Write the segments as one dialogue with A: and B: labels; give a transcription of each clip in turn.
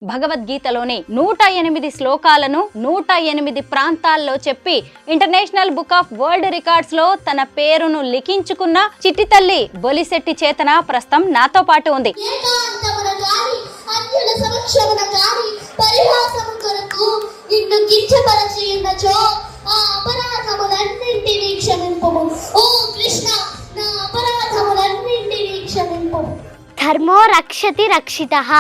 A: భగవద్గీతలోని 108 శ్లోకాలను 108 ప్రాంతాల్లో చెప్పి international book of world records లో తన పేరును లిఖించుకున్న చిట్టి తల్లి బొలిశెట్టి చేతన ప్రస్తుతం నాతో పాటు ఉంది.
B: ధర్మో రక్షతి రక్షితః.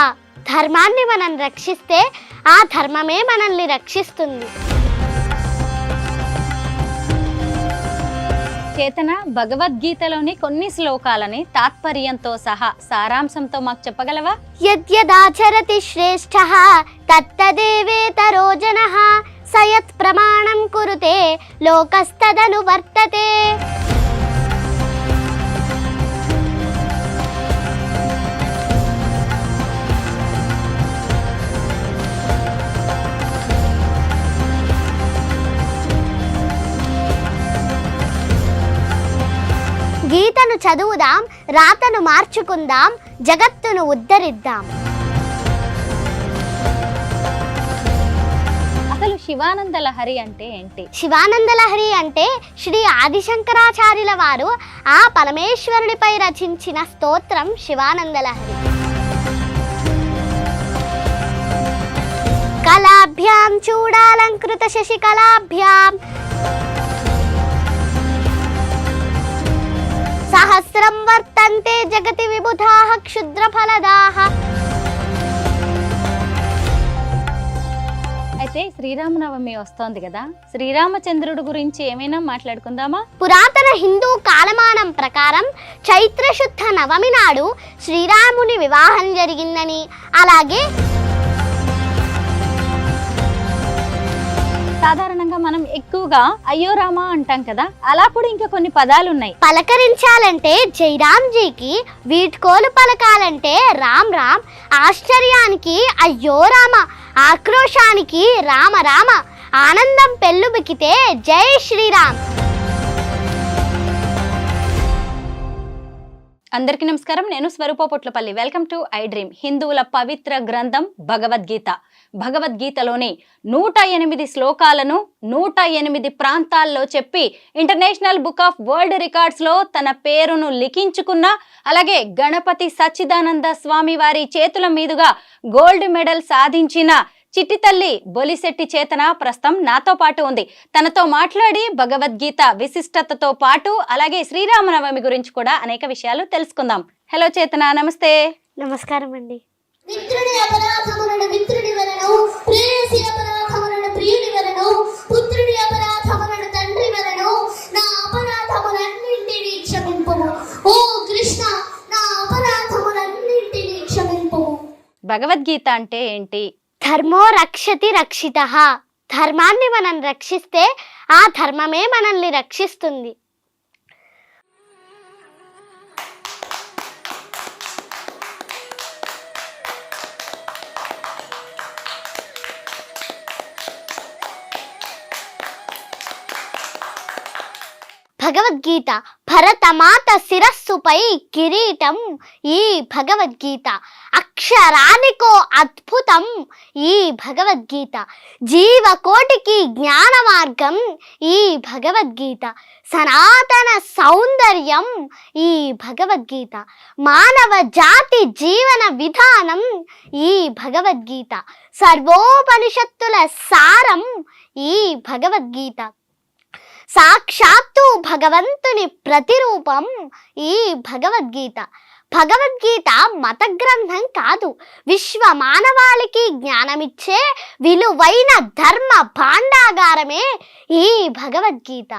B: ధర్మాన్ని మనం రక్షిస్తే ఆ ధర్మమే మనల్ని రక్షిస్తుంది.
A: చేతన భగవద్గీతలోని కొన్ని శ్లోకాలని తాత్పర్యంతో సహా సారాంశంతో మాకు చెప్పగలవా?
B: యద్యదాచరతి శ్రేష్ఠః తత్తదేవేతరో జనః సయత్ ప్రమాణం కురుతే లోకస్తదను వర్తతే. గీతను చదువుదాం, రాతను మార్చుకుందాం, జగత్తును ఉద్ధరిద్దాం.
A: అసలు శివానంద లహరి అంటే ఏంటి?
B: శివానంద లహరి అంటే శ్రీ ఆదిశంకరాచార్యుల వారు ఆ పరమేశ్వరునిపై రచించిన స్తోత్రం శివానంద లహరి. కళాభ్యాం చూడాలంకృత శశికళాభ్యాం సహస్రం వర్తంతే జగతి విబుధాః క్షుద్రఫలదాః.
A: అయితే శ్రీరామనవమి వస్తోంది కదా, శ్రీరామచంద్రుడు గురించి ఏమైనా మాట్లాడుకుందామా?
B: పురాతన హిందూ కాలమానం ప్రకారం చైత్రశుద్ధ నవమి నాడు శ్రీరాముని వివాహం జరిగిందని, అలాగే
A: సాధారణంగా మనం ఎక్కువగా అయ్యో రామా అంటాం కదా, అలా కూడా ఇంకా కొన్ని పదాలు ఉన్నాయి.
B: పలకరించాలంటే జైరామ్జీకి, వీడ్కోలు పలకాలంటే రామ్ రామ్, ఆశ్చర్యానికి అయ్యో రామ, ఆక్రోశానికి రామ రామ, ఆనందం పెళ్ళుబికితే జై శ్రీరామ్.
A: అందరికీ నమస్కారం, నేను Swaroopa Potlapalli. Welcome to iDream. హిందువుల పవిత్ర గ్రంథం భగవద్గీత. భగవద్గీతలోని 108 శ్లోకాలను 108 ప్రాంతాల్లో చెప్పి international book of world records లో తన పేరును లిఖించుకున్న, అలాగే గణపతి సచ్చిదానంద స్వామి వారి చేతుల మీదుగా గోల్డ్ మెడల్ సాధించిన చిట్టి తల్లి బొలిశెట్టి చేతన ప్రస్తుతం నాతో పాటు ఉంది. తనతో మాట్లాడి భగవద్గీత విశిష్టతతో పాటు అలాగే శ్రీరామనవమి గురించి కూడా అనేక విషయాలు తెలుసుకుందాం. హలో చేతన, నమస్తే.
B: నమస్కారం అండి.
C: మిత్రుడి అపరాధములను మిత్రుడి వలన, ప్రేయసి అపరాధములను ప్రియుడి వలన, పుత్రుడి అపరాధములను తండ్రి వలన, నా అపరాధములన్నింటినీ క్షమింపుము. ఓ కృష్ణ, నా అపరాధములన్నింటినీ క్షమింపుము.
A: భగవద్గీత అంటే ఏంటి?
B: ధర్మో రక్షతి రక్షితః. ధర్మాన్ని మనం రక్షిస్తే ఆ ధర్మమే మనల్ని రక్షిస్తుంది. భగవద్గీత భరతమాత శిరస్సుపై కిరీటం ఈ భగవద్గీత. అక్షరానికో అద్భుతం ఈ భగవద్గీత. జీవకోటికి జ్ఞాన మార్గం ఈ భగవద్గీత. సనాతన సౌందర్యం ఈ భగవద్గీత. మానవ జాతి జీవన విధానం ఈ భగవద్గీత. సర్వోపనిషత్తుల సారం ఈ భగవద్గీత. సాక్షాత్తు భగవంతుని ప్రతిరూపం ఈ భగవద్గీత. భగవద్గీత మత గ్రంథం కాదు, విశ్వ మానవాళికి జ్ఞానమిచ్చే విలువైన ధర్మ భాండాగారమే ఈ భగవద్గీత.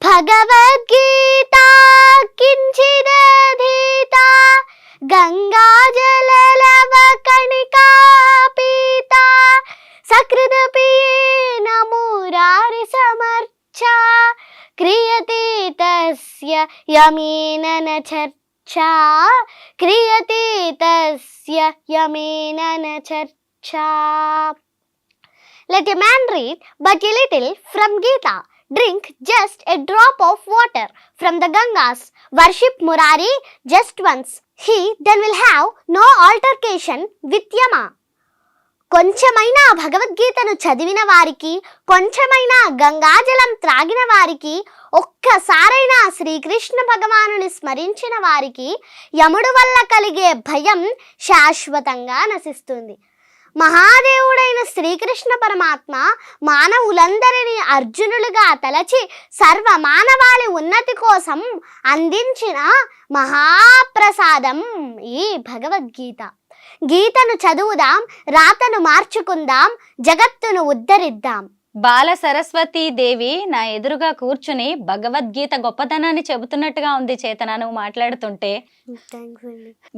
B: భగవద్గీత కించిదధీత గంగాజలలవ కణికా పీత సకృదపియేన మురారి సమర్చ క్రియతే తస్య యమేన న చర్చా క్రియతే తస్య యమేన న చర్చా. Let a man read but a little from Gita. Drink just a drop of water from the Gangas. Worship Murari just once. He then will have no altercation with Yama. కొంచెమైనా భగవద్గీతను చదివిన వారికి, కొంచెమైనా గంగాజలం త్రాగిన వారికి, ఒక్కసారైనా శ్రీకృష్ణ భగవానుని స్మరించిన వారికి యముడు వల్ల కలిగే భయం శాశ్వతంగా నశిస్తుంది. మహాదేవుడైన శ్రీకృష్ణ పరమాత్మ మానవులందరినీ అర్జునులుగా తలచి సర్వ మానవాళి ఉన్నతి కోసం అందించిన మహాప్రసాదం ఈ భగవద్గీత. గీతను చదువుదాం, రాతను మార్చుకుందాం, జగత్తును ఉద్ధరిద్దాం.
A: బాల సరస్వతీ దేవి నా ఎదురుగా కూర్చుని భగవద్గీత గొప్పతనాన్ని చెబుతున్నట్టుగా ఉంది చేతన నువ్వు మాట్లాడుతుంటే.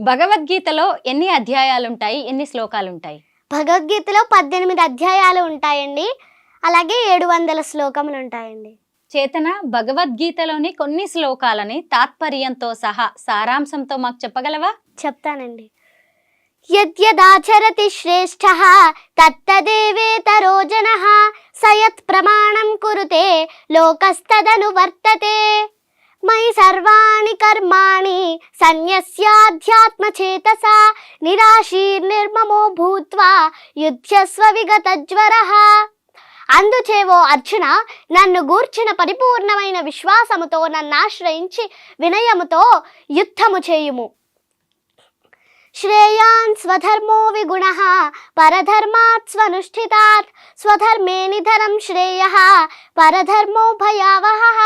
A: భగవద్గీతలో ఎన్ని అధ్యాయాలుంటాయి, ఎన్ని శ్లోకాలుంటాయి?
B: భగవద్గీతలో 18 అధ్యాయాలు ఉంటాయండి, అలాగే 700 శ్లోకములు ఉంటాయండి.
A: చేతన, భగవద్గీతలోని కొన్ని శ్లోకాలని తాత్పర్యంతో సహా సారాంశంతో మాకు చెప్పగలవా?
B: చెప్తానండి. యద్యదాచరతి శ్రేష్ఠః తత్తదేవేతరో జనః సయత్ ప్రమాణం కురుతే లోకస్తదను వర్తతే మయి సర్వాణి కర్మాణి సన్యస్యాధ్యాత్మచేతసా నిరాశీర్నిర్మమో భూత్వా యుధ్యస్వ విగతజ్వరః. అందుచేవో అర్జున, నన్ను గూర్చిన పరిపూర్ణమైన విశ్వాసముతో నన్నాశ్రయించి వినయముతో యుద్ధము చేయుము. శ్రేయాన్ స్వధర్మో విగుణః పరధర్మాత్ స్వనుష్ఠితాత్ స్వధర్మే నిధనం శ్రేయః పరధర్మో భయావహః.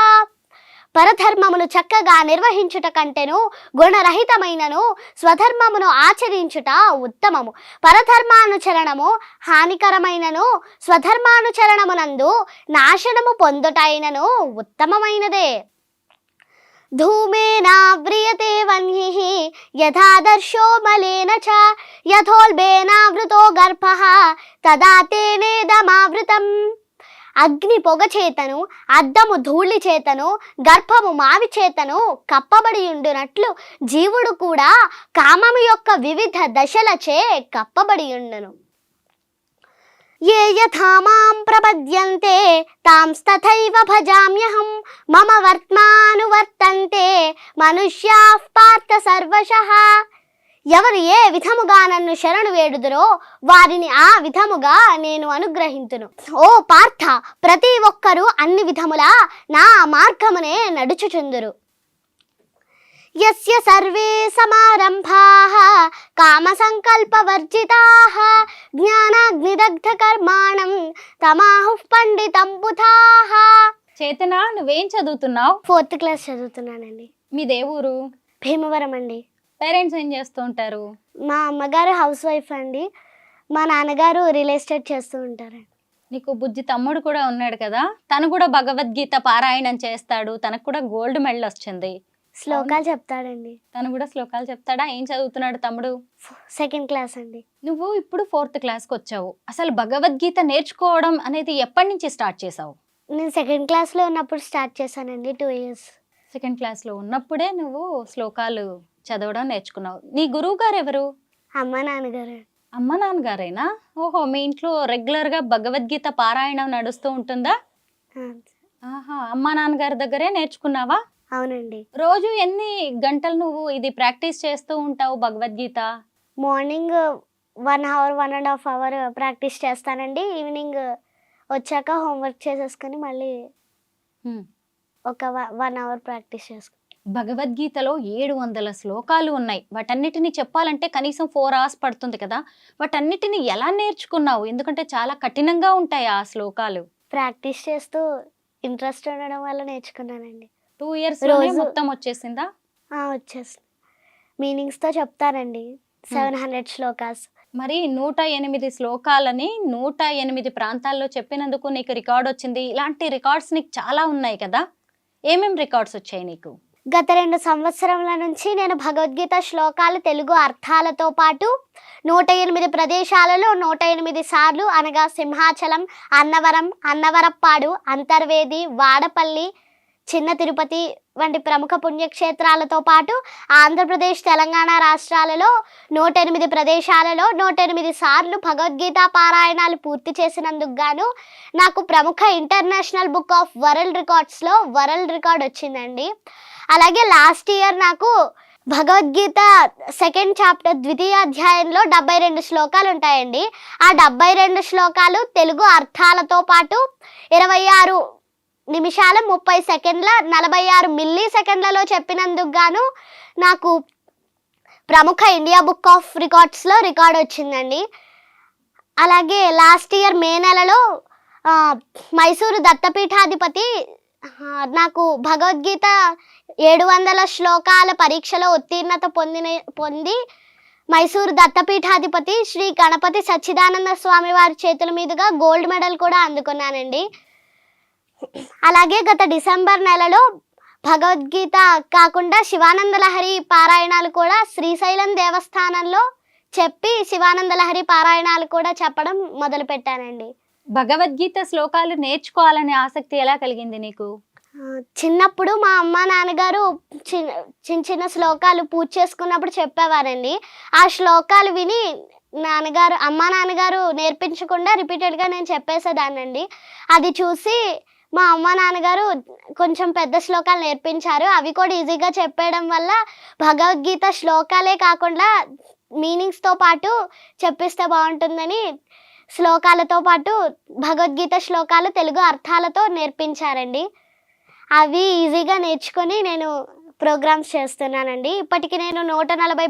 B: పరధర్మమును చక్కగా నిర్వహించుట కంటెను గుణరహితమైనను స్వధర్మమును ఆచరించుట ఉత్తమము. పరధర్మానుచరణము హానికరమైనను స్వధర్మానుచరణమునందు నాశనము పొందుటైనను ఉత్తమమైనదే. ధూమేనావ్రియతే వన్యః యథాదర్శో మలేన చ యథోల్బేనావృతో గర్భః తదా తేనేదమావృతం. అగ్ని పొగ చేతను, అద్దము ధూళి చేతను, గర్భము మావి చేతను కప్పబడి ఉండునట్లు జీవుడు కూడా కామము యొక్క వివిధ దశలచే కప్పబడి ఉండును. ఏ యథా మాం ప్రపద్యంతే తాంస్తథైవ భజామ్యహం మమ వర్త్మానువర్తంతే మనుష్యాః పార్థ సర్వశః. ఎవరు ఏ విధముగా నన్ను శరణు వేడుదురో వారిని ఆ విధముగా నేను అనుగ్రహింతును. ఓ పార్థ, ప్రతి ఒక్కరూ అన్ని విధములా నా మార్గమునే నడుచుచుందురు. యస్య సర్వే సమారంభాః కామ సంకల్ప వర్జితాః జ్ఞానాగ్నిదగ్ధ కర్మాణం తమాహుః పండితం బుధాః.
A: చేతన, నువ్వేం చదువుతున్నావు?
B: 4th class చదువుతున్నానండి.
A: మీ దేవురు?
B: భీమవరం అండి.
A: పేరెంట్స్ ఏం చేస్తూ ఉంటారు?
B: మా అమ్మగారు హౌస్ వైఫ్ అండి, మా నాన్నగారు రియల్ ఎస్టేట్ చేస్తూ ఉంటారండి.
A: నీకు బుజ్జి తమ్ముడు కూడా ఉన్నాడు కదా, తను కూడా భగవద్గీత పారాయణం చేస్తాడు, తనకు కూడా గోల్డ్ మెడల్ వచ్చింది.
B: శ్లోకాలు చెప్తాడండి.
A: తను కూడా శ్లోకాలు చెప్తాడా? ఏం చదువుతున్నాడు తమ్ముడు?
B: 2nd క్లాస్ అండి.
A: నువ్వు ఇప్పుడు 4th క్లాస్కి వచ్చావు. అసలు భగవద్గీత నేర్చుకోవడం అనేది ఎప్పటి నుంచి స్టార్ట్ చేసావు?
B: నేను 2nd క్లాస్లో ఉన్నప్పుడు స్టార్ట్ చేశానండి. 2 years.
A: 2nd క్లాస్లో ఉన్నప్పుడే నువ్వు శ్లోకాలు చదవడం నేర్చుకున్నావు. నీ గురువు గారు ఎవరు?
B: అమ్మ నాన్నగారు.
A: అమ్మ నాన్నగారేనా? ఓహో, మీ ఇంట్లో రెగ్యులర్గా భగవద్గీత పారాయణం నడుస్తూ ఉంటుందా? ఆహా, అమ్మ నాన్నగారి దగ్గరే నేర్చుకున్నావా?
B: అవునండి.
A: రోజు ఎన్ని గంటలు నువ్వు ఇది ప్రాక్టీస్ చేస్తూ ఉంటావు Bhagavad Gita?
B: Morning 1 hour 1.5 hour practice చేస్తానండి. ఈవినింగ్ వచ్చాక హోంవర్క్ చేసేసుకొని మళ్ళీ ఒక 1 hour ప్రాక్టీస్ చేసుకుంటాను.
A: భగవద్గీతలో 700 శ్లోకాలు ఉన్నాయి. వాటన్నిటిని చెప్పాలంటే కనీసం 4 hours పడుతుంది కదా. వాటన్నిటిని ఎలా నేర్చుకున్నావు? ఎందుకంటే చాలా కఠినంగా ఉంటాయి ఆ శ్లోకాలు.
B: ప్రాక్టీస్ చేస్తూ ఇంట్రెస్ట్ ఉండడం వల్ల నేర్చుకున్నానండి.
A: 2 years మొత్తం వచ్చేసిందా?
B: వచ్చేసింది. మీనింగ్స్తో చెప్తానండి. 700 శ్లోకాస్.
A: మరి 108 శ్లోకాలని 108 ప్రాంతాల్లో చెప్పినందుకు నీకు రికార్డ్ వచ్చింది. ఇలాంటి రికార్డ్స్ నీకు చాలా ఉన్నాయి కదా, ఏమేం రికార్డ్స్ వచ్చాయి నీకు?
B: గత 2 సంవత్సరముల నుంచి నేను భగవద్గీత శ్లోకాలు తెలుగు అర్థాలతో పాటు 108 ప్రదేశాలలో 108 సార్లు అనగా సింహాచలం, అన్నవరం, అన్నవరప్పాడు, అంతర్వేది, వాడపల్లి, చిన్న తిరుపతి వంటి ప్రముఖ పుణ్యక్షేత్రాలతో పాటు ఆంధ్రప్రదేశ్, తెలంగాణ రాష్ట్రాలలో 108 ప్రదేశాలలో 108 సార్లు భగవద్గీత పారాయణాలు పూర్తి చేసినందుకు గాను నాకు ప్రముఖ ఇంటర్నేషనల్ బుక్ ఆఫ్ వరల్డ్ రికార్డ్స్లో వరల్డ్ రికార్డ్ వచ్చిందండి. అలాగే లాస్ట్ ఇయర్ నాకు భగవద్గీత 2nd చాప్టర్ 2వ అధ్యాయంలో 72 శ్లోకాలు ఉంటాయండి. ఆ 72 శ్లోకాలు తెలుగు అర్థాలతో పాటు 26 నిమిషాల 30 సెకండ్ల 46 మిల్లీ సెకండ్లలో చెప్పినందుకు గాను నాకు ప్రముఖ ఇండియా బుక్ ఆఫ్ రికార్డ్స్లో రికార్డ్ వచ్చిందండి. అలాగే లాస్ట్ ఇయర్ మే నెలలో మైసూరు దత్తపీఠాధిపతి నాకు భగవద్గీత 700 శ్లోకాల పరీక్షలో ఉత్తీర్ణత పొంది మైసూరు దత్తపీఠాధిపతి శ్రీ గణపతి సచ్చిదానంద స్వామి వారి చేతుల మీదుగా గోల్డ్ మెడల్ కూడా అందుకున్నానండి. అలాగే గత డిసెంబర్ నెలలో భగవద్గీత కాకుండా శివానంద లహరి పారాయణాలు కూడా శ్రీశైలం దేవస్థానంలో చెప్పి శివానంద లహరి పారాయణాలు కూడా చెప్పడం మొదలుపెట్టానండి.
A: భగవద్గీత శ్లోకాలు నేర్చుకోవాలనే ఆసక్తి ఎలా కలిగింది నీకు?
B: చిన్నప్పుడు మా అమ్మ నాన్నగారు చిన్న చిన్న శ్లోకాలు పూజ చేసుకున్నప్పుడు చెప్పేవారండి. ఆ శ్లోకాలు విని అమ్మ నాన్నగారు నేర్పించకుండా రిపీటెడ్గా నేను చెప్పేసేదాన్నండి. అది చూసి మా అమ్మ నాన్నగారు కొంచెం పెద్ద శ్లోకాలు నేర్పించారు. అవి కూడా ఈజీగా చెప్పేయడం వల్ల భగవద్గీత శ్లోకాలే కాకుండా మీనింగ్స్తో పాటు చెప్పిస్తే బాగుంటుందని శ్లోకాలతో పాటు భగవద్గీత శ్లోకాలు తెలుగు అర్థాలతో నేర్పించారండి. అవి ఈజీగా నేర్చుకొని నేను ప్రోగ్రామ్స్ చేస్తున్నానండి. ఇప్పటికి నేను 140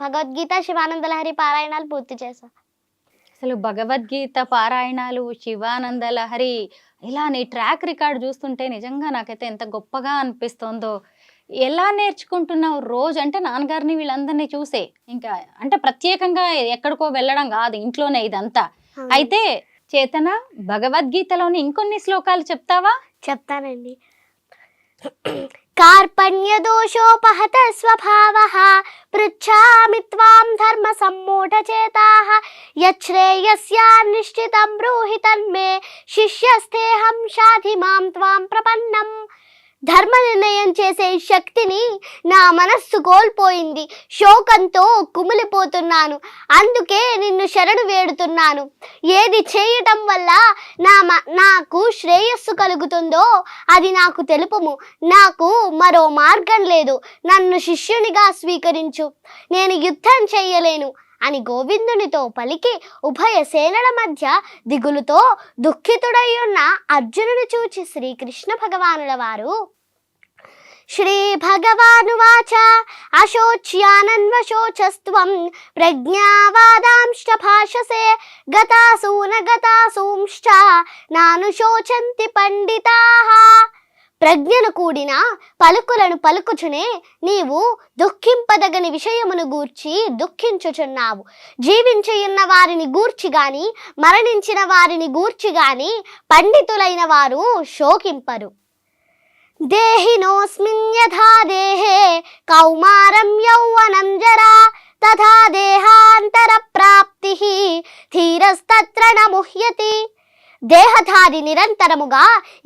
B: భగవద్గీత శివానంద లహరి పారాయణాలు పూర్తి చేశాను.
A: అసలు భగవద్గీత పారాయణాలు, శివానంద లహరి, ఇలా నీ ట్రాక్ రికార్డ్ చూస్తుంటే నిజంగా నాకైతే ఎంత గొప్పగా అనిపిస్తుందో. ఎలా నేర్చుకుంటున్నావు రోజు? అంటే నాన్నగారిని వీళ్ళందరినీ చూసే, ఇంకా అంటే ప్రత్యేకంగా ఎక్కడికో వెళ్ళడం కాదు, ఇంట్లోనే ఇదంతా. అయితే చేతన, భగవద్గీతలోని ఇంకొన్ని శ్లోకాలు చెప్తావా?
B: చెప్తానండి. కార్పణ్య దోషోపహత స్వభావః పృచ్ఛామి త్వాం ధర్మ సమ్మూఢచేతాః యచ్ఛ్రేయస్యా నిశ్చితం బ్రూహి తన్మే శిష్యస్థేహం షాధి మాం త్వాం ప్రపన్నం. ధర్మ నిర్ణయం చేసే శక్తిని నా మనస్సు కోల్పోయింది. శోకంతో కుమిలిపోతున్నాను. అందుకే నిన్ను శరణు వేడుతున్నాను. ఏది చేయటం వల్ల నాకు శ్రేయస్సు కలుగుతుందో అది నాకు తెలుపుము. నాకు మరో మార్గం లేదు. నన్ను శిష్యునిగా స్వీకరించు. నేను యుద్ధం చెయ్యలేను అని గోవిందునితో పలికి ఉభయ సేనల మధ్య దిగులుతో దుఃఖితుడై ఉన్న అర్జునుని చూచి శ్రీకృష్ణ భగవానుల వారు శ్రీ భగవానువాచ అశోచ్యానన్వశోచస్త్వం ప్రజ్ఞావాదాంశ్చ భాషసే గతాసూనగతాసూంశ్చ నానుశోచంతి పండితాః. ప్రజ్ఞను కూడిన పలుకులను పలుకుచునే నీవు దుఃఖింపదగని విషయమును గూర్చి దుఃఖించుచున్నావు. జీవించియున్న వారిని గూర్చి గాని మరణించిన వారిని గూర్చి గాని పండితులైన వారు శోకింపరు. దేహినోస్మిన్ యథా దేహే కౌమారం యౌవనం జరా తథా దేహాంతర ప్రాప్తిః ధీరస్తత్ర న ముహ్యతి. దేహధారి నిరంతరముగా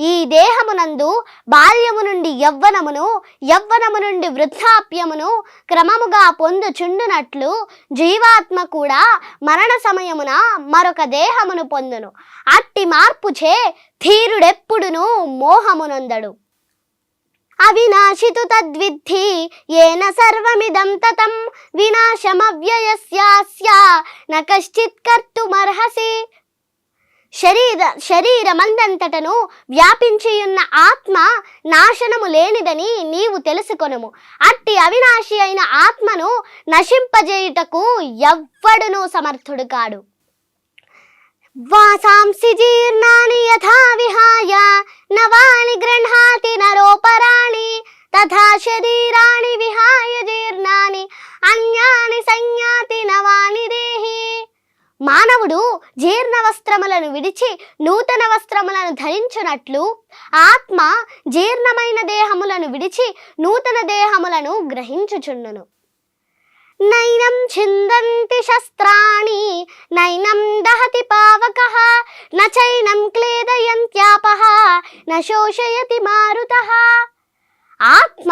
B: ఈ దేహమునందు బాల్యము నుండి యవ్వనమును, యవ్వనము నుండి వృద్ధాప్యమును క్రమముగా పొందుచుండునట్లు జీవాత్మ కూడా మరణ సమయమున మరొక దేహమును పొందును. అట్టి మార్పుచే ధీరుడెప్పుడును మోహమునొందడు. అవినాశితు తద్విద్ధి ఏన సర్వమిదం తతం వినాశమవ్యయస్యాస్య న కశ్చిత్ కర్తుమర్హసి. శరీరమందంతటను వ్యాపించియున్న ఆత్మ నాశనము లేనిదని నీవు తెలుసుకొనుము. అట్టి అవినాశి అయిన ఆత్మను నశింపజేయుటకు ఎవ్వడునూ సమర్థుడు కాడు. వాసాంసి జీర్ణాని యథా విహాయ నవాని గృహ్ణాతి నరోపరాణి తథా శరీరాణి విహాయ జీర్ణాని అన్యాని సంయాతి నవాని దేహి. మానవుడు జీర్ణ వస్త్రములను విడిచి నూతన వస్త్రములను ధరించునట్లు ఆత్మ జీర్ణమైన దేహములను విడిచి నూతన దేహములను గ్రహించుచుండును. నైనం ఛిందంతి శస్త్రాణి నైనం దహతి పావకః నచైనం క్లేదయంత్యాపః న శోషయతి మారుతః. ఆత్మ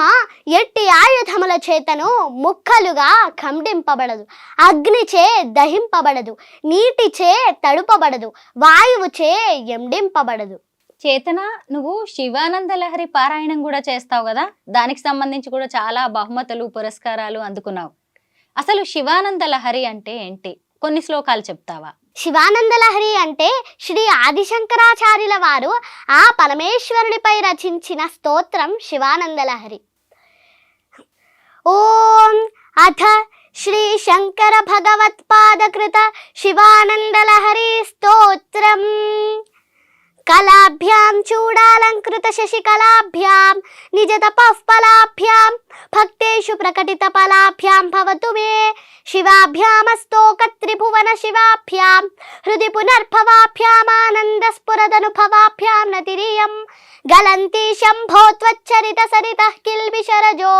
B: ఎట్టి ఆయుధముల చేతను ముక్కలుగా ఖండింపబడదు, అగ్నిచే దహింపబడదు, నీటిచే తడుపబడదు, వాయువుచే ఎండింపబడదు.
A: చేతన, నువ్వు శివానంద లహరి పారాయణం కూడా చేస్తావు కదా, దానికి సంబంధించి కూడా చాలా బహుమతులు పురస్కారాలు అందుకున్నావు. అసలు శివానంద లహరి అంటే ఏంటి, కొన్ని శ్లోకాలు చెప్తావా?
B: శివానంద లహరి అంటే శ్రీ ఆదిశంకరాచార్యుల వారు ఆ పరమేశ్వరునిపై రచించిన స్తోత్రం శివానంద లహరి. ఓం అథ శ్రీ శంకర భగవత్పాదకృత శివానంద లహరి స్తోత్రం. కళాభ్యాం చూడాలంకృత శశికళాభ్యాం నిజ తపఃఫలాభ్యాం భక్తేషు ప్రకటిత ఫలాభ్యాం భవతు మే శివాభ్యామస్తోక త్రిభువన శివాభ్యాం హృది పునర్భవాభ్యాం ఆనంద స్ఫురదనుభవాభ్యాం నతిరియం గలంతి శంభో త్వచ్చరిత సరితః కిల్బిషరజో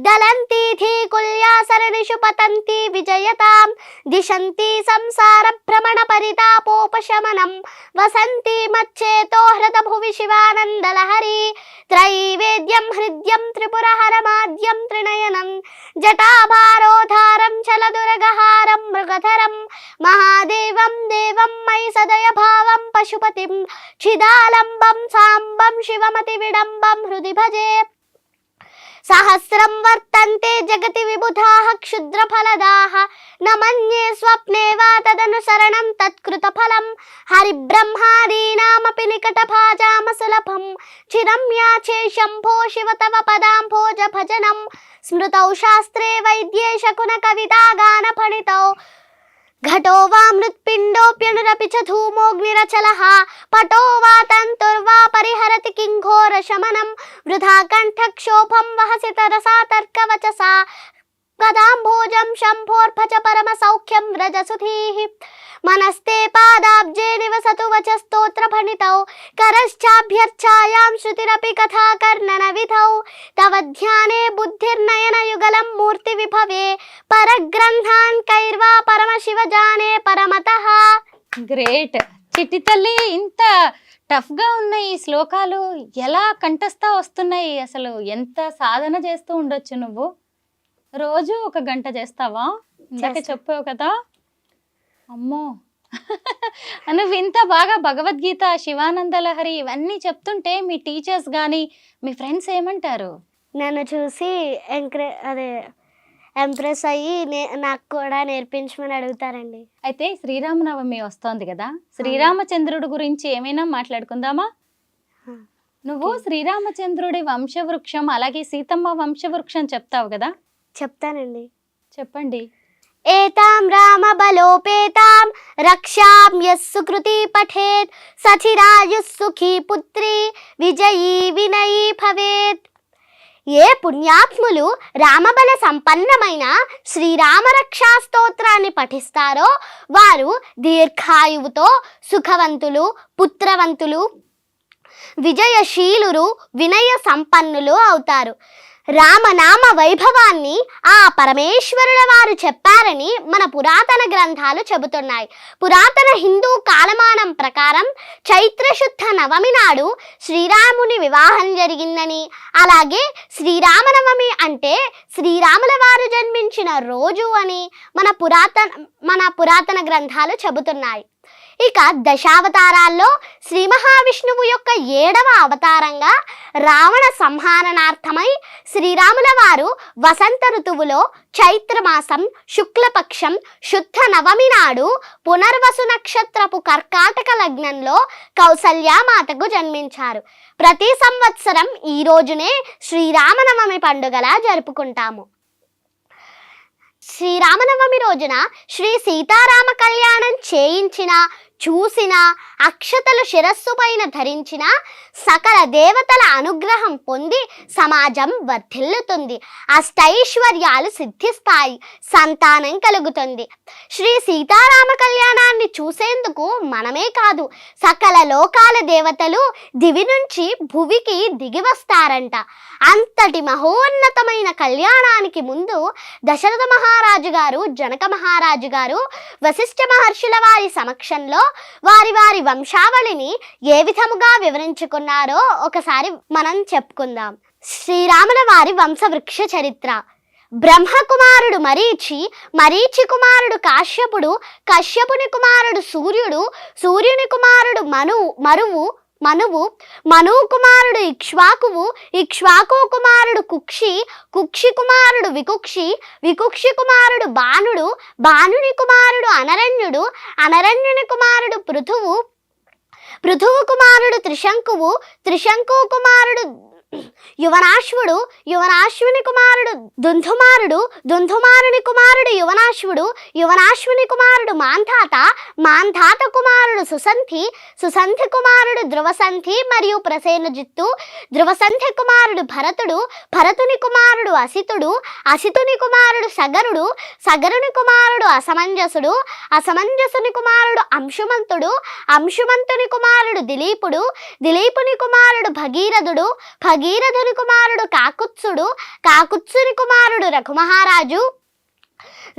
B: దలంతి ధీకుల్యాసరణిషు పతంతి విజయతాం దిశంతి సంసార భ్రమణ పరితాపోపశమనం వసంతి మచ్చేతో హృద భువి శివానంద లహరి త్రైవేద్యం హృద్యం త్రిపురహరమాద్యం త్రినయనం జటాభారోధారం చలదురగహారం మృగధరం మహాదేవం దేవం మయి సదయ భావం పశుపతిం చిదాలంబం సాంబం శివమతి విడంబం హృది భజే. సహస్రం వర్తంతే జగతి విబుధాః క్షుద్రఫలదాః న మన్యే స్వప్నే వా తదనుసరణం తత్కృత ఫలం హరిబ్రహ్మాదీనామపి నికటభాజామసులభం చిరం యాచే శంభో శివ తవ పదాంభోజ భజనం స్మృతౌ శాస్త్రే వైద్యే శకున కవితా గాన ఫణితౌ ఘటో వా మృత్పిండోప్యనురపి చ ధూమోగ్నిరచలః పటో వా తంతుర్వా పరిహరతి కింఘోర శమనం వృధా కంఠక్షోభం వహసి తరసా తర్కవచసా కదాంభోజం శంభోర్భజ పరమ సౌఖ్యం వ్రజసుధీః మనస్తే పాదాబ్జే నివసతు వచ స్తోత్ర ఫణితౌ కరశ్చాభ్యర్చాయాం శృతిరపి కథా కర్ణన విధౌ తవ ధ్యానే బుద్ధిర్నయన యుగలం మూర్తి విభవే పరగ్రంథాన్ కైర్వా పరమ శివ జానే పరమతః.
A: గ్రేట్ చిట్టి తల్లి, ఇంత టఫ్ గా ఉన్న ఈ శ్లోకాలు ఎలా కంఠస్థ వస్తున్నాయి? అసలు ఎంత సాధన చేస్తూ ఉండొచ్చు నువ్వు? రోజు 1 గంట చేస్తావా? ఇందాక చెప్పావు కదా. అమ్మో నువ్వు ఇంత బాగా భగవద్గీత, శివానంద లహరి ఇవన్నీ చెప్తుంటే మీ టీచర్స్ కానీ మీ ఫ్రెండ్స్ ఏమంటారు?
B: నన్ను చూసి ఎంప్రెస్ అయ్యి నాకు కూడా నేర్పించమని అడుగుతారండి.
A: అయితే శ్రీరామనవమి వస్తోంది కదా, శ్రీరామచంద్రుడి గురించి ఏమైనా మాట్లాడుకుందామా? నువ్వు శ్రీరామచంద్రుడి వంశవృక్షం అలాగే సీతమ్మ వంశవృక్షం చెప్తావు కదా,
B: చెప్తానండి.
A: చెప్పండి.
B: ఏతాం రామ బలోపేతాం రక్షాం యస్సు కృతి పఠేత్ సచిరాయుః సుఖీ పుత్రి విజయీ వినయీ భవేత్. ఏ పుణ్యాత్ములు రామబల సంపన్నమైన శ్రీరామ రక్షా స్తోత్రాన్ని పఠిస్తారో వారు దీర్ఘాయువుతో సుఖవంతులు, పుత్రవంతులు, విజయశీలురు, వినయ సంపన్నులు అవుతారు. రామనామ వైభవాన్ని ఆ పరమేశ్వరుల వారు చెప్పారని మన పురాతన గ్రంథాలు చెబుతున్నాయి. పురాతన హిందూ కాలమానం ప్రకారం చైత్రశుద్ధ నవమి నాడు శ్రీరాముని వివాహం జరిగిందని, అలాగే శ్రీరామనవమి అంటే శ్రీరాముల వారు జన్మించిన రోజు అని మన పురాతన గ్రంథాలు చెబుతున్నాయి. ఇక దశావతారాల్లో శ్రీ మహావిష్ణువు యొక్క 7వ అవతారంగా రావణ సంహారణార్థమై శ్రీరాముల వారు వసంత ఋతువులో చైత్రమాసం శుక్లపక్షం శుద్ధ నవమి నాడు పునర్వసు నక్షత్రపు కర్కాటక లగ్నంలో కౌసల్యామాతకు జన్మించారు. ప్రతి సంవత్సరం ఈ రోజునే శ్రీరామనవమి పండుగలా జరుపుకుంటాము. శ్రీరామనవమి రోజున శ్రీ సీతారామ కళ్యాణం చేయించిన, చూసిన, అక్షతలు శిరస్సు పైన ధరించిన సకల దేవతల అనుగ్రహం పొంది సమాజం వర్ధిల్లుతుంది, అష్టైశ్వర్యాలు సిద్ధిస్తాయి, సంతానం కలుగుతుంది. శ్రీ సీతారామ కళ్యాణాన్ని చూసేందుకు మనమే కాదు, సకల లోకాల దేవతలు దివి నుంచి భువికి దిగి వస్తారంట. అంతటి మహోన్నతమైన కళ్యాణానికి ముందు దశరథ మహారాజు గారు, జనక మహారాజు గారు వశిష్ఠ మహర్షుల వారి సమక్షంలో వారి వంశావళిని ఏ విధముగా వివరించుకున్నారో ఒకసారి మనం చెప్పుకుందాం. శ్రీరాముల వారి వంశవృక్ష చరిత్ర. బ్రహ్మకుమారుడు మరీచి, మరీచి కుమారుడు కాశ్యపుడు, కశ్యపుని కుమారుడు సూర్యుడు, సూర్యుని కుమారుడు మరువు, మనువు కుమారుడు ఇక్ష్వాకువు, ఇక్ష్వాకు కుమారుడు కుక్షి, కుక్షి కుమారుడు వికుక్షి, వికుక్షి కుమారుడు బాణుడు, బాణుని కుమారుడు అనరణ్యుడు, అనరణ్యుని కుమారుడు పృథువు, పృథువు కుమారుడు త్రిశంకువు, త్రిశంకు కుమారుడు యువనాశ్వుడు, యువనాశ్వుని కుమారుడు దుంధుమారుడు, దుంధుమారుని కుమారుడు యువనాశ్వుడు, యువనాశ్వుని కుమారుడు మాంధాత, మాంధాత కుమారుడు సుసంధి, సుసంధి కుమారుడు ధ్రువసంధి మరియు ప్రసేనజిత్తు, ధ్రువసంధి కుమారుడు భరతుడు, భరతుని కుమారుడు అసితుడు, అసితుని కుమారుడు సగరుడు, సగరుని కుమారుడు అసమంజసుడు, అసమంజసుని కుమారుడు అంశుమంతుడు, అంశుమంతుని కుమారుడు దిలీపుడు, దిలీపుని కుమారుడు భగీరథుడు, భగీరథుని కుమారుడు కాకుత్సుడు, కాకుత్సుని కుమారుడు రఘుమహారాజు,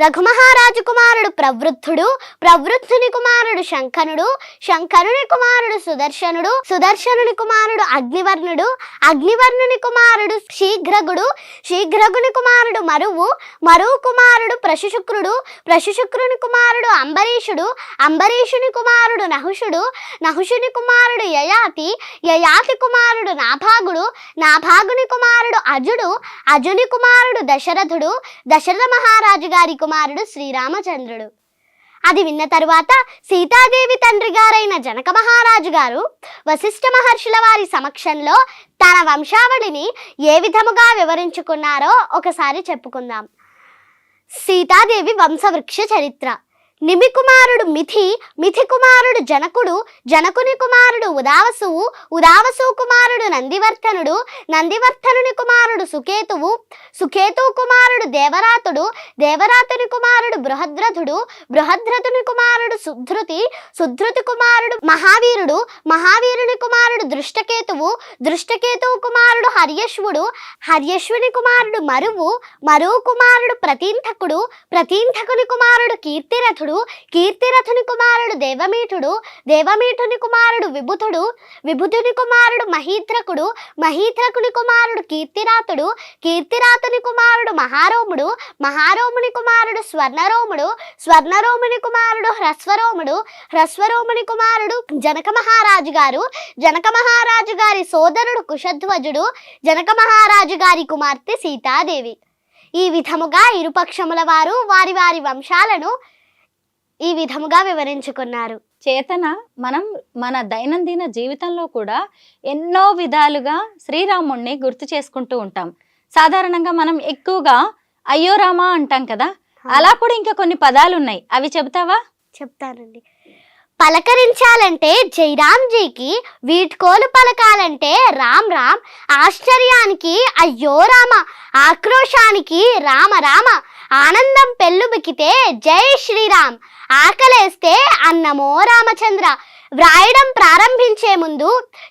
B: రఘుమహారాజు కుమారుడు ప్రవృద్ధుడు, ప్రవృద్ధుని కుమారుడు శంఖనుడు, శంఖనుని కుమారుడు సుదర్శనుడు, సుదర్శనుని కుమారుడు అగ్నివర్ణుడు, అగ్నివర్ణుని కుమారుడు శీఘ్రగుడు, శీఘ్రగుని కుమారుడు మరువు, మరువు కుమారుడు ప్రశుశుక్రుడు, ప్రశుశుక్రుని కుమారుడు అంబరీషుడు, అంబరీషుని కుమారుడు నహుషుడు, నహుషుని కుమారుడు యయాతి, యయాతి కుమారుడు నాభాగుడు, నాభాగుని కుమారుడు అజుడు, అజుని కుమారుడు దశరథుడు, దశరథ మహారాజు గారి కుమారుడు శ్రీరామచంద్రుడు. అది విన్న తరువాత సీతాదేవి తండ్రి గారైన జనక మహారాజు గారు వశిష్ఠ మహర్షుల వారి సమక్షంలో తన వంశావళిని ఏ విధముగా వివరించుకున్నారో ఒకసారి చెప్పుకుందాం. సీతాదేవి వంశవృక్ష చరిత్ర. నిమి కుమారుడు మిథి, మిథి కుమారుడు జనకుడు, జనకుని కుమారుడు ఉదావసువు, ఉదావసు కుమారుడు నందివర్ధనుడు, నందివర్ధనుని కుమారుడు సుకేతువు, సుకేతు కుమారుడు దేవరాతుడు, దేవరాతుని కుమారుడు బృహద్రథుడు, బృహద్రథుని కుమారుడు సుధృతి, సుధృతి కుమారుడు మహావీరుడు, మహావీరుని కుమారుడు దృష్టకేతువు, దృష్టకేతువు కుమారుడు హర్యశ్వుడు, హర్యశ్వుని కుమారుడు మరువు, మరువు కుమారుడు ప్రతీంధకుడు, ప్రతీంధకుని కుమారుడు కీర్తిరథుడు, కీర్తిరథుని కుమారుడు దేవమీఠుడు, దేవమీఠుని కుమారుడు విభుతుడు, విభుతుని కుమారుడు మహీధ్రకుడు, మహీధ్రకుని కుమారుడు కీర్తిరాతుడు, కీర్తిరాతుని కుమారుడు మహారోముడు, మహారోముని కుమారుడు స్వర్ణరోముడు, స్వర్ణరోముని కుమారుడు హ్రస్వరోముడు, హ్రస్వరోముని కుమారుడు జనక మహారాజు గారు, జనక మహారాజు గారి సోదరుడు కుశధ్వజుడు, జనక మహారాజు గారి కుమార్తె సీతాదేవి. ఈ విధముగా ఇరుపక్షముల వారు వారి వారి వంశాలను ఈ విధముగా వివరించుకున్నారు.
A: చేతన మనం మన దైనందిన జీవితంలో కూడా ఎన్నో విధాలుగా శ్రీరాముణ్ణి గుర్తు చేసుకుంటూ ఉంటాం. సాధారణంగా మనం ఎక్కువగా అయ్యో రామా అంటాం కదా, అలా కూడా ఇంకా కొన్ని పదాలు ఉన్నాయి, అవి చెబుతావా?
B: చెప్తానండి. పలకరించాలంటే జైరామ్జీకి, వీడ్కోలు పలకాలంటే రామ్ రామ్, ఆశ్చర్యానికి అయ్యో రామ, ఆక్రోశానికి రామ రామ, ఆనందం పెళ్ళుబికితే జై శ్రీరామ్, ఆకలేస్తే అన్నమో రామచంద్ర. వ్రాయడం ప్రారంభించే ముందు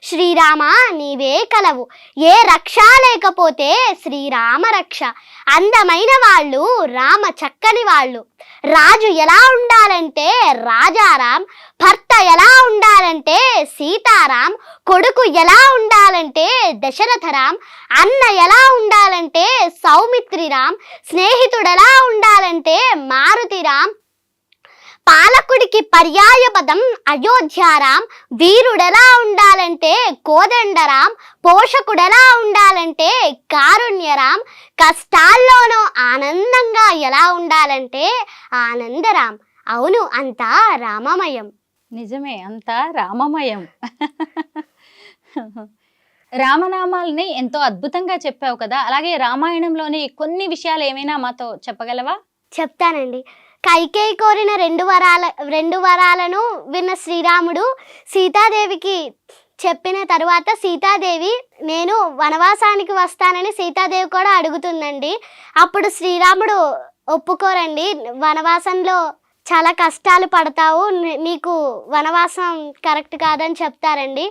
B: శ్రీరామ నీవే కలవు, ఏ రక్ష లేకపోతే శ్రీరామ రక్ష, అందమైన వాళ్ళు రామ చక్కని వాళ్ళు, రాజు ఎలా ఉండాలంటే రాజారాం, భర్త ఎలా ఉండాలంటే సీతారాం, కొడుకు ఎలా ఉండాలంటే దశరథరాం, అన్న ఎలా ఉండాలంటే సౌమిత్రిరాం, స్నేహితుడు ఎలా ఉండాలంటే మారుతిరాం, పాలకుడికి పర్యాయ పదం అయోధ్యారాం, వీరుడెలా ఉండాలంటే కోదండరాం, పోషకుడెలా ఉండాలంటే కారుణ్యరాం, కష్టాల్లోనూ ఆనందంగా ఎలా ఉండాలంటే ఆనందరాం. అవును, అంతా రామమయం.
A: నిజమే, అంతా రామమయం. రామనామాల్ని ఎంతో అద్భుతంగా చెప్పావు కదా, అలాగే రామాయణంలోని కొన్ని విషయాలు ఏమైనా మాతో చెప్పగలవా?
B: చెప్తానండి. కైకేయి కోరిన రెండు వరాలను విన్న శ్రీరాముడు సీతాదేవికి చెప్పిన తరువాత సీతాదేవి నేను వనవాసానికి వస్తానని సీతాదేవి కూడా అడుగుతుందండి. అప్పుడు శ్రీరాముడు ఒప్పుకోరండి, వనవాసంలో చాలా కష్టాలు పడతావు, నీకు వనవాసం కరెక్ట్ కాదని చెప్తారండి.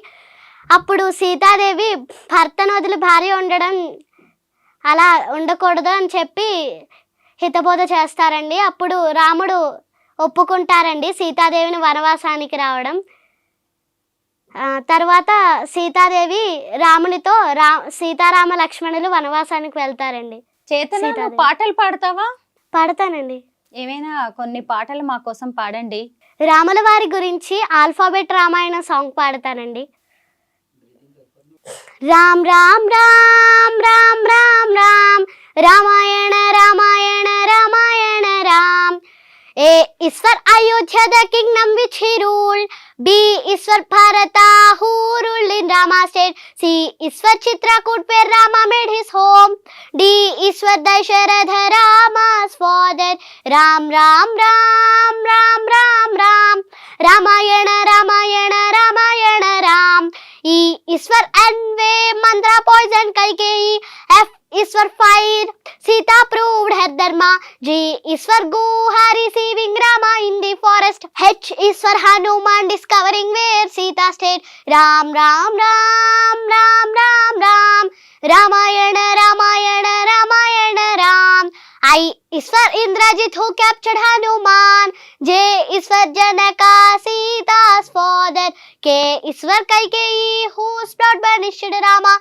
B: అప్పుడు సీతాదేవి భర్తను వదిలి భార్య ఉండడం అలా ఉండకూడదు అని చెప్పి హితబోధ చేస్తారండి. అప్పుడు రాముడు ఒప్పుకుంటారండి సీతాదేవిని వనవాసానికి రావడం. తర్వాత సీతాదేవి రామునితో సీతారామ లక్ష్మణులు వనవాసానికి వెళ్తారండి.
A: చేతన పాటలు పాడతావా?
B: పాడతానండి.
A: ఏమైనా కొన్ని పాటలు మా కోసం పాడండి.
B: రాముల వారి గురించి ఆల్ఫాబెట్ రామాయణ సాంగ్ పాడతానండి. Ram Ram Ram Ram Ram Ram Ramayana Ramayana Ramayana Ram. A is for Ayodhya, the kingdom which he ruled. B is for Bharata, who ruled in Rama's state. C is for Chitrakoot, where Rama made his home. D is for Dasharatha, Rama's father. Ram Ram Ram Ram Ram Ram Ramayana Ramayana Ramayana Ram. E is for Envy, Mandra poisoned Kaikeyi. F is for fire, Sita proved her dharma. G is for Guha, receiving Rama in the forest. H is for Hanuman, discovering where Sita stayed. Ram Ram Ram Ram Ram Ram Ramayana Ramayana Ramayana Ram. I is for Indrajit, who captured Hanuman. J is for Janaka, Sita's father. K is for Kaikeyi, whose plot banished Rama.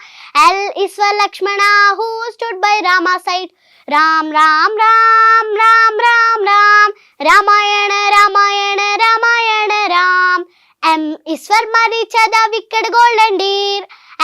B: L is for Lakshmana, who stood by Rama's side. Ram Ram Ram Ram Ram Ram Ramayana Ramayana Ramayana Ram. M is for Maricha, the wicked golden deer.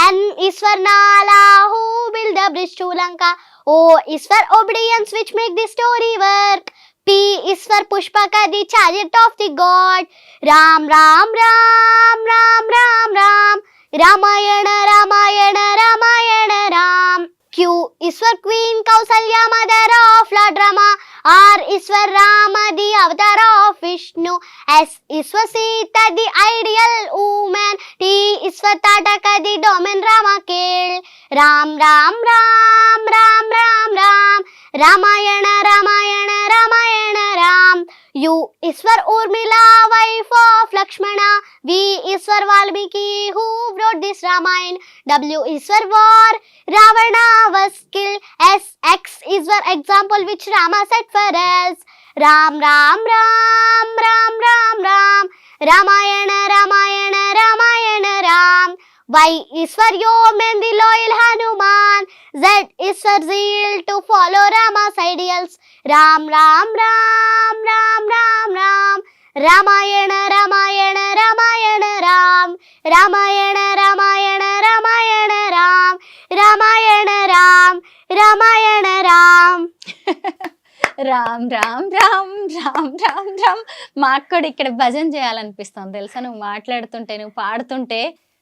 B: N is for Nala, who built the bridge to Lanka. O is for obedience, which make the story work. P is for Pushpaka, the chariot of the god. Ram Ram Ram Ram Ram Ram Ramayana Ramayana Ramayana Ram. Q is for Queen Kausalya, mother of Lord Rama. R is for Rama, the avatar of Vishnu. S is for Sita, the ideal woman. T is for Tataka, the domain Rama killed. Ram Ram Ram Ram Ram Ram Ramayana Ramayana Ramayana Ram. U is for Urmila, wife of Lakshmana. V is for Valmiki, who wrote this Ramayana. W is for war, Ravana was killed. S, X is for example, which Rama set for us. Ram Ram Ram Ram Ram Ram Ramayana Ramayana Ramayana Ram. Y is for Yeoman, the loyal Hanuman. Z is for zeal, to follow Rama's ideals. Ram Ram Ram Ram Ram Ram Ramayana Ramayana Ramayana Ram. Ramayana Ramayana Ramayana Ram Ramayana Ram Ramayana Ram.
A: Ram Ram Ram Ram Ram Ram. మాకు కూడా ఇక్కడ భజన చేయాలనిపిస్తుంది తెలుసా, నువ్వు మాట్లాడుతుంటే నువ్వు పాడుతుంటే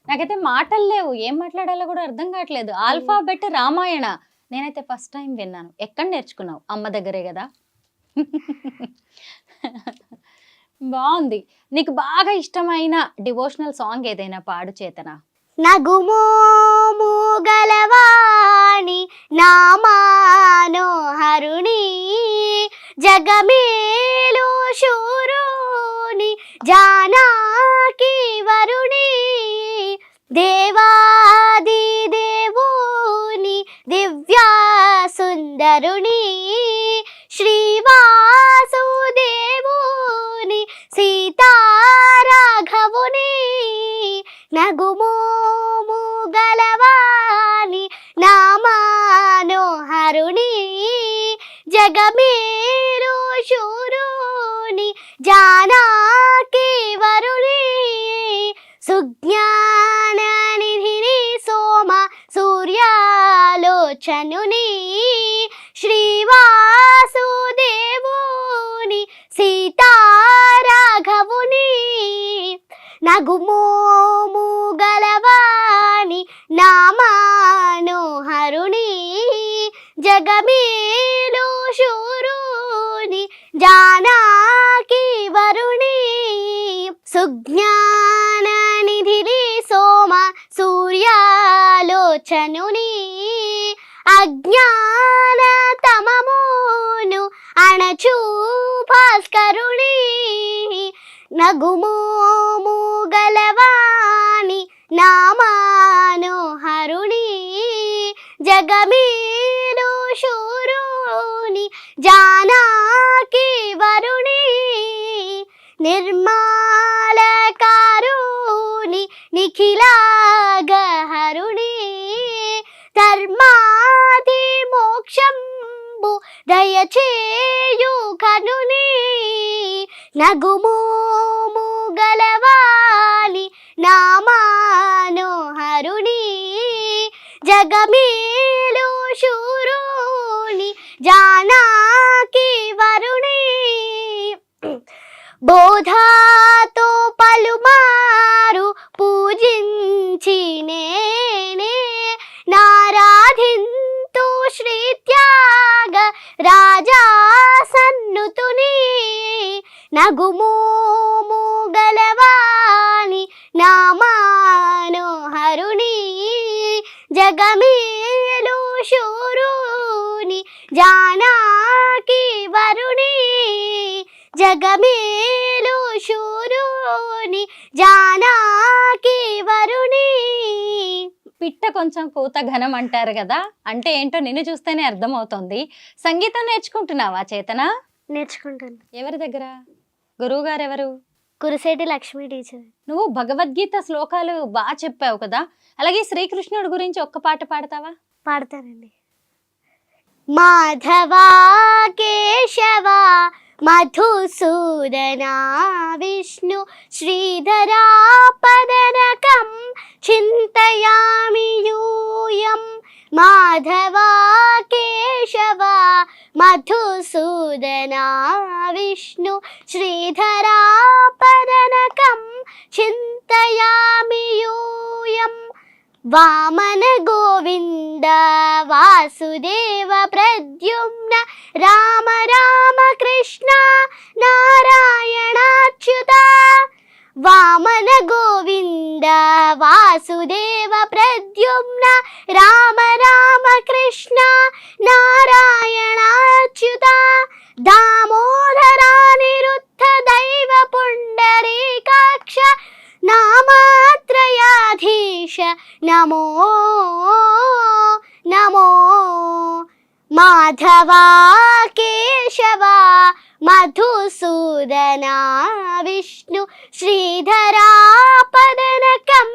A: నాకైతే మాటలు లేవు, ఏం మాట్లాడాలో కూడా అర్థం కావట్లేదు. ఆల్ఫాబెట్ రామాయణ నేనైతే ఫస్ట్ టైం విన్నాను. ఎక్కడ నేర్చుకున్నావు? అమ్మ దగ్గరే కదా. బాగుంది. నీకు బాగా ఇష్టమైన డివోషనల్ సాంగ్ ఏదైనా పాడు చేతనా?
B: నగుమోము గలవాణి నామానోహరుణి జగమేలు శూరుని జానకి వరుణి దేవాది దేవుని దివ్యా సుందరుని శ్రీవాసుదేవుని సీతారాఘవుని నగుమోము గలవాణి నామానోహరుని జగమేరు శూరుని జానకి వరుణి సుజ్ఞాన నిధిని సోమ సూర్యాలోచనుని శ్రీవాసుదేవుని సీతారాఘవుని నగుమోము గలవాణి నామానోహరుని జగమేలు శూరుని జానకి వరుణి సుజ్ఞాన నిధిని సోమ సూర్యాలోచనుని అజ్ఞాన తమమును అణచు భాస్కరుని నగుమోము గలవాణి నామానోహరుని జగమేలు శూరుని జానకి వరుణి నిర్మలకారుని నిఖిలాగహరుని ధర్మాది మోక్షంబు దయచేయు కనుని నగుమోము గలవాణి నామానోహరుని జగమేలు శూరుని జానకి వరుణి బోధాతో పలుమారు పూజించి నేనే నారాధింతు శ్రీ త్యాగ రాజా సన్నుతుని నగుమోము గలవాణి నామానోహరుని జగమేలు శూరుని జానకి వరుణి జగమేలు శూరుని జానకి వరుణి.
A: పిట్ట కొంచెం కూత ఘనం అంటారు కదా, అంటే ఏంటో నిన్ను చూస్తేనే అర్థమవుతోంది. సంగీతం నేర్చుకుంటున్నావా చేతన?
B: నేర్చుకుంటాను.
A: ఎవరి దగ్గర? గురువు గారు ఎవరు?
B: కురిసేటి లక్ష్మి టీచర్.
A: నువ్వు భగవద్గీత శ్లోకాలు బాగా చెప్పావు కదా, అలాగే శ్రీకృష్ణుడి గురించి ఒక్క పాట పాడతావా?
B: పాడతానండి. మాధవా కేశవ మధుసూదనా విష్ణు శ్రీధరా పదనకం చింతయామి యూయం. మాధవా కేశవ మధుసూదనా విష్ణు శ్రీధరా పదనకం చింతయామి యూయం. వామన గోవింద వాసుదేవ ప్రద్యుమ్న రామ రామ కృష్ణ నారాయణాచ్యుత. వామన గోవింద వాసుదేవ ప్రద్యుమ్న రామ రామ కృష్ణ నారాయణాచ్యుత. దామోదరానిరుద్ధ దైవ పుండరీకాక్ష నామాత్రయాధీశ నమో నమో. మాధవా కేశవ మధుసూదనా విష్ణు శ్రీధరా పదనకం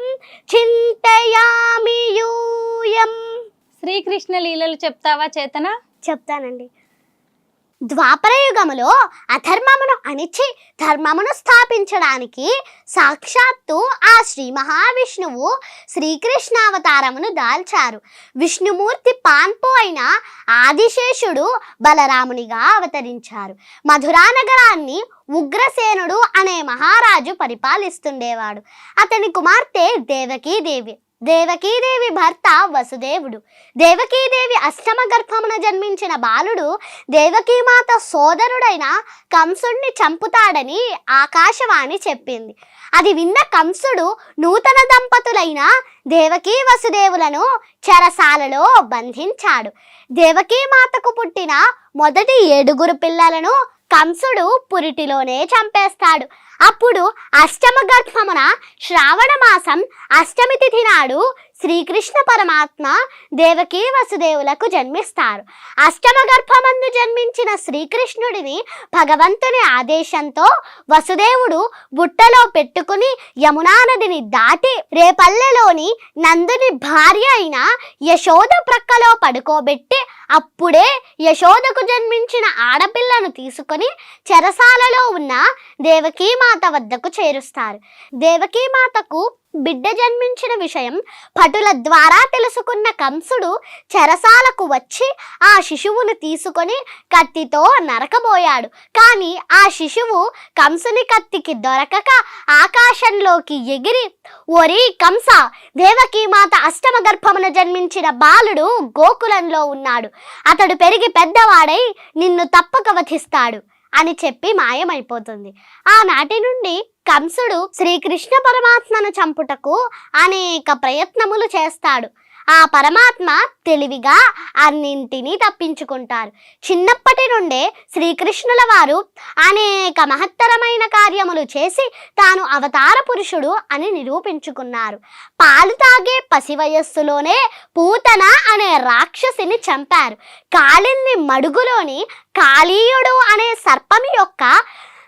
B: చింతయామి యూయం.
A: శ్రీకృష్ణ లీలలు చెప్తావా చేతన?
B: చెప్తానండి. ద్వాపరయుగములో అధర్మమును అణిచి ధర్మమును స్థాపించడానికి సాక్షాత్తు ఆ శ్రీ మహావిష్ణువు శ్రీకృష్ణావతారమును దాల్చారు. విష్ణుమూర్తి పాన్పు అయిన ఆదిశేషుడు బలరామునిగా అవతరించారు. మధురా నగరాన్ని ఉగ్రసేనుడు అనే మహారాజు పరిపాలిస్తుండేవాడు. అతని కుమార్తె దేవకీదేవి. దేవకీదేవి భర్త వసుదేవుడు. దేవకీదేవి అష్టమ గర్భమున జన్మించిన బాలుడు దేవకీమాత సోదరుడైన కంసుడిని చంపుతాడని ఆకాశవాణి చెప్పింది. అది విన్న కంసుడు నూతన దంపతులైన దేవకీ వసుదేవులను చెరసాలలో బంధించాడు. దేవకీమాతకు పుట్టిన మొదటి 7 పిల్లలను కంసుడు పురిటిలోనే చంపేస్తాడు. అప్పుడు అష్టమ గర్భమున శ్రావణ మాసం అష్టమి తిథి నాడు శ్రీకృష్ణ పరమాత్మ దేవకీ వసుదేవులకు జన్మిస్తారు. అష్టమ గర్భమందు జన్మించిన శ్రీకృష్ణుడిని భగవంతుని ఆదేశంతో వసుదేవుడు బుట్టలో పెట్టుకుని యమునా నదిని దాటి రేపల్లెలోని నందుని భార్య అయిన యశోద ప్రక్కలో పడుకోబెట్టి అప్పుడే యశోదకు జన్మించిన ఆడపిల్లను తీసుకొని చెరసాలలో ఉన్న దేవకీమాత వద్దకు చేరుస్తారు. దేవకీమాతకు బిడ్డ జన్మించిన విషయం భటుల ద్వారా తెలుసుకున్న కంసుడు చెరసాలకు వచ్చి ఆ శిశువును తీసుకొని కత్తితో నరకబోయాడు. కానీ ఆ శిశువు కంసుని కత్తికి దొరకక ఆకాశంలోకి ఎగిరి, ఓరి కంస, దేవకీమాత అష్టమ గర్భమున జన్మించిన బాలుడు గోకులంలో ఉన్నాడు. అతడు పెరిగి పెద్దవాడై నిన్ను తప్పక వధిస్తాడు అని చెప్పి మాయమైపోతుంది. ఆనాటి నుండి కంసుడు శ్రీకృష్ణ పరమాత్మను చంపుటకు అనేక ప్రయత్నములు చేస్తాడు. ఆ పరమాత్మ తెలివిగా అన్నింటినీ తప్పించుకుంటారు. చిన్నప్పటి నుండే శ్రీకృష్ణుల వారు అనేక మహత్తరమైన కార్యములు చేసి తాను అవతార పురుషుడు అని నిరూపించుకున్నారు. పాలు తాగే పసి వయస్సులోనే పూతన అనే రాక్షసిని చంపారు. కాళింది మడుగులోని కాళీయుడు అనే సర్పము యొక్క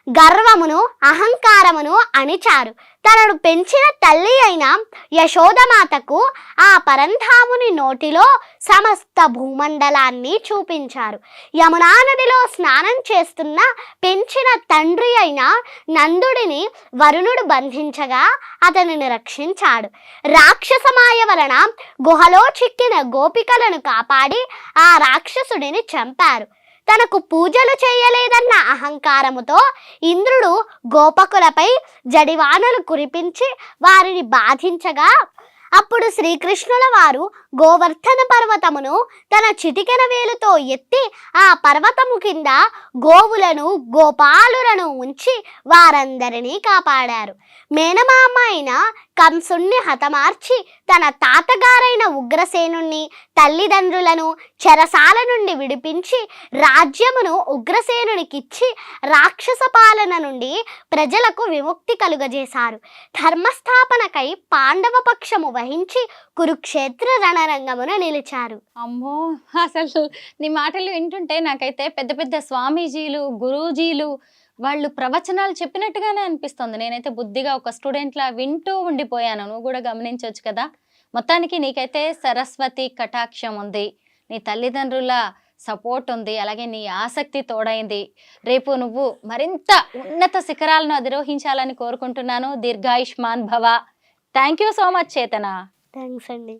B: గర్వమును అహంకారమును అణిచారు. తనను పెంచిన తల్లి అయిన యశోదమాతకు ఆ పరంధాముని నోటిలో సమస్త భూమండలాన్ని చూపించారు. యమునా నదిలో స్నానం చేస్తున్న పెంచిన తండ్రి అయిన నందుడిని వరుణుడు బంధించగా అతనిని రక్షించాడు. రాక్షసమాయ వలన గుహలో చిక్కిన గోపికలను కాపాడి ఆ రాక్షసుడిని చంపారు. తనకు పూజలు చేయలేదన్న అహంకారముతో ఇంద్రుడు గోపకులపై జడివానలు కురిపించి వారిని బాధించగా అప్పుడు శ్రీకృష్ణుల వారు గోవర్ధన పర్వతమును తన చిటికెన వేలుతో ఎత్తి ఆ పర్వతము కింద గోవులను గోపాలులను ఉంచి వారందరినీ కాపాడారు. మేనమామ అయిన కంసుణ్ణి హతమార్చి తన తాతగారైన ఉగ్రసేనుణ్ణి తల్లిదండ్రులను చెరసాల నుండి విడిపించి రాజ్యమును ఉగ్రసేనునికిచ్చి రాక్షస పాలన నుండి ప్రజలకు విముక్తి కలుగజేశారు. ధర్మస్థాపనకై పాండవ పక్షము వహించి కురుక్షేత్ర రణరంగమున నిలిచారు.
A: అమ్మో, అసలు నీ మాటలు వింటుంటే నాకైతే పెద్ద పెద్ద స్వామీజీలు గురూజీలు వాళ్ళు ప్రవచనాలు చెప్పినట్టుగానే అనిపిస్తుంది. నేనైతే బుద్ధిగా ఒక స్టూడెంట్లా వింటూ ఉండిపోయాను. నువ్వు కూడా గమనించవచ్చు కదా. మొత్తానికి నీకైతే సరస్వతి కటాక్షం ఉంది, నీ తల్లిదండ్రుల సపోర్ట్ ఉంది, అలాగే నీ ఆసక్తి తోడైంది. రేపు నువ్వు మరింత ఉన్నత శిఖరాలను అధిరోహించాలని కోరుకుంటున్నాను. దీర్ఘాయుష్మాన్ భవ. థ్యాంక్ యూ సో మచ్ చేతన.
B: థ్యాంక్స్ అండి.